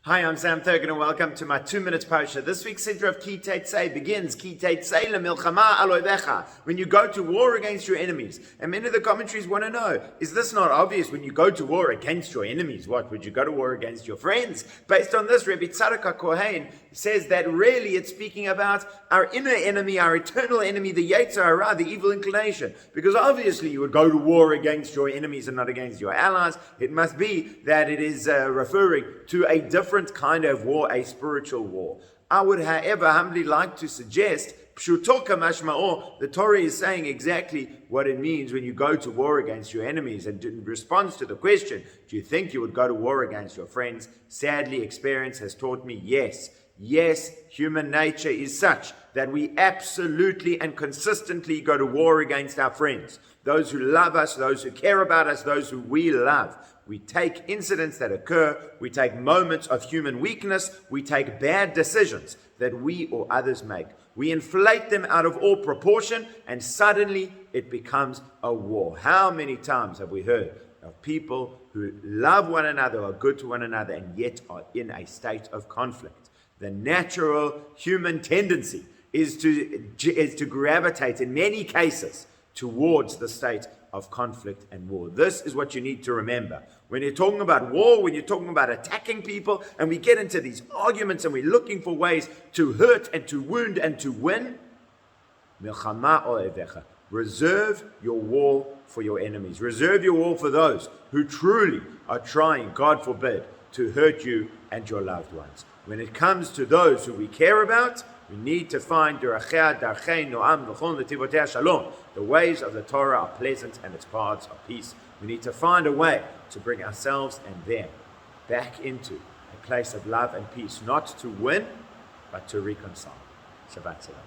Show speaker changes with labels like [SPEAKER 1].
[SPEAKER 1] Hi, I'm Sam Thurgan and welcome to my 2 minutes Parsha. This week's Sidra of Teitzei begins Teitzei lemilchama aloivecha, when you go to war against your enemies. And many of the commentaries want to know, is this not obvious when you go to war against your enemies? What, would you go to war against your friends? Based on this, Rabbi Tzadok Kohen says that really it's speaking about our inner enemy, our eternal enemy, the Yetzer Hara, the evil inclination. Because obviously you would go to war against your enemies and not against your allies. It must be that it is referring to a different kind of war, a spiritual war. I would, however, humbly like to suggest, Pshutoka Mashma'or, the Torah is saying exactly what it means when you go to war against your enemies. And in response to the question, do you think you would go to war against your friends? Sadly, experience has taught me yes. Yes, human nature is such that we absolutely and consistently go to war against our friends. Those who love us, those who care about us, those who we love. We take incidents that occur, we take moments of human weakness, we take bad decisions that we or others make. We inflate them out of all proportion, and suddenly it becomes a war. How many times have we heard of people who love one another, are good to one another, and yet are in a state of conflict? The natural human tendency is to gravitate in many cases towards the state of conflict and war. This is what you need to remember. When you're talking about war, when you're talking about attacking people, and we get into these arguments and we're looking for ways to hurt and to wound and to win, milchama oevecha. Reserve your war for your enemies. Reserve your war for those who truly are trying, God forbid, to hurt you and your loved ones. When it comes to those who we care about, we need to find the ways of the Torah are pleasant and its paths are peace. We need to find a way to bring ourselves and them back into a place of love and peace, not to win, but to reconcile. Shabbat Shalom.